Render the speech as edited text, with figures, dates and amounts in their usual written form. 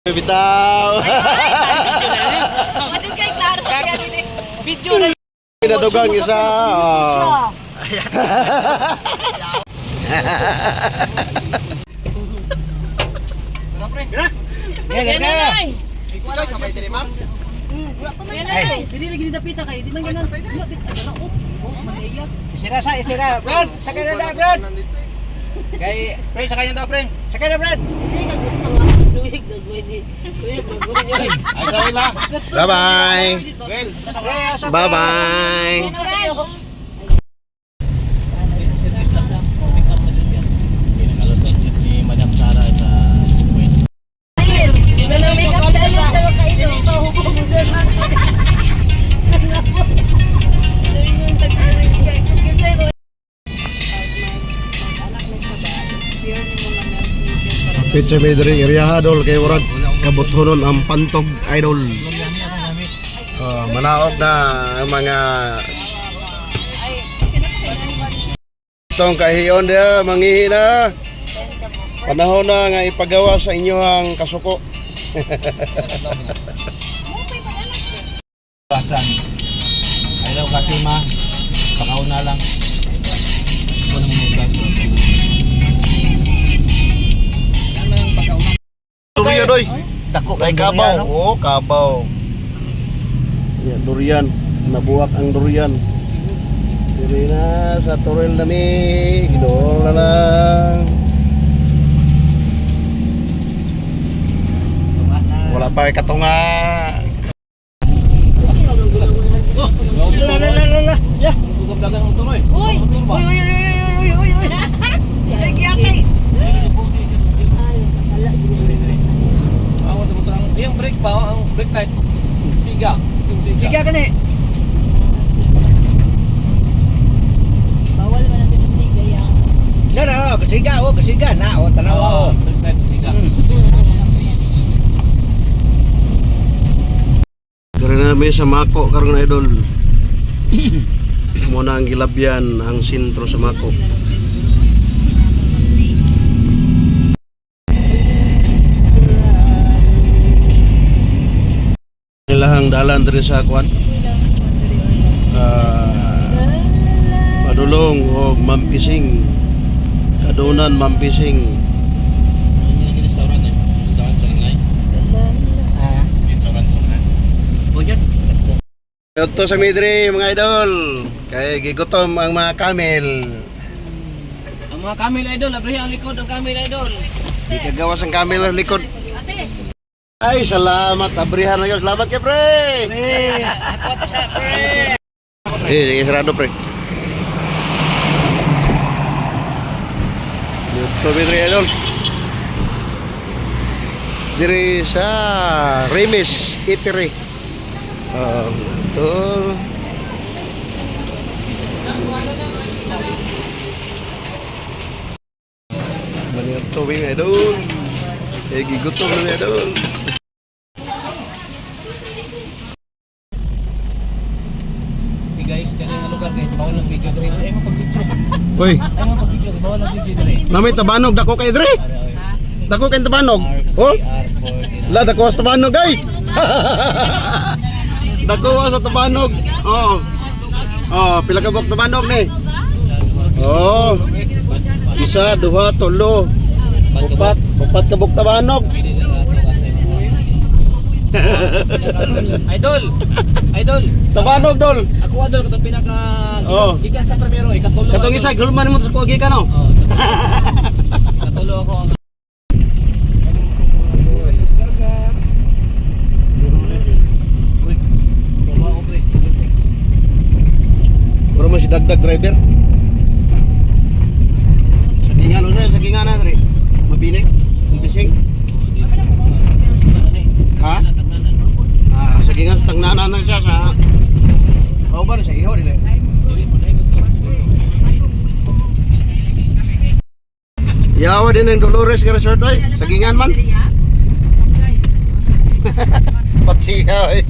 Bitaw. Masin kay klaro sa kaya nini. Video na Pinadugang isa. Yan na. Ikaw sabay diri, ma'am. Yan na. Dili lagi dapita kay. Di man ganan. Lapit ano oh. Oh, maliya. Isira, Brad. Sakay na daw, Brad. Kay, pre, sakay na daw, pre. Sakay na, Brad. Hindi ka gusto nga. Luwig na gawin. Ay, sakay lang. Bye-bye. Well, Bye-bye. si Madam Sara sa Make-up challenge sa kailo. Pahubog mo sa Pizza Medri area dol kay urag kabuthonon ang pantog idol. Manaog na ang mga tong kahiyon dia manghihina. Panahon na nga ipagawa sa inyong kasuko. Pasan. Hello, Kasima. Pakauna lang. Ito naman yung gas. Yan lang yung pakauna. Durian doy. Dako Kay kabaw. Oh, kabaw. Ya, durian. Nabuwak ang durian. Diri na sa turel nami. Gidol na lang. Wala pa kay katunga. Uy! Ay, giyakay! Yung brake pa, ang brake light. Siga. Siga ka ni. Bawal man natin sa siga yan. No, kasiga na, tanawa o. Brake light, siga. Dari namin sa Mako karon idol. Muna ang gilabyan ang sentro sa Mako. Ilahang dalan diri sa kwan. Padulong o Mampising. Kadunan Mampising. Ini restoran eh. Restoran sa ngay. Restoran sa ngay. Bujan. Ito sa Midri mga idol. Kay gigutom ang mga camel. Ang mga camel idol, abrihan ang likod ng camel idol. Di kagawas ang camel ang likod. Ate! Ay, salamat. Abrihan na yun. Salamat ka, pre. Sige, sarado, pre. Ito, Midri idol. Diri sa Remis Eatery. Ito. Manihat tubig idol. Gigutom na idol. Hey guys, dali nga lugar guys, bawal ng video dre. Ay mo pag-video. Uy, Ay mo pag-video, bawal ng video dre. namay tabanog dako kay Dre. Dako kay tabanog. Oh, la dako sa tabanog ay. Dako sa tabanog. Oo. Oh, pila ka buok tabanog ni? Oh. Isa, duha, tulo. Upat ka buok tabanog. Idol. Tabanog dol. Ako idol katong pinaka Oh. gikan sa primero, ikatulo. Katong isa gulman mo sa kugi ka no. Oh. Ikatulo ako ang Pero mo si dagdag driver. Sagingan usa, sagingan na Dre. Mabinig, bising. Ha? Sagingan sa tangnanan na siya sa kauban sa iho dili. Yawa din ang Dolores ka resort ay. Sagingan man. Patsiya ay.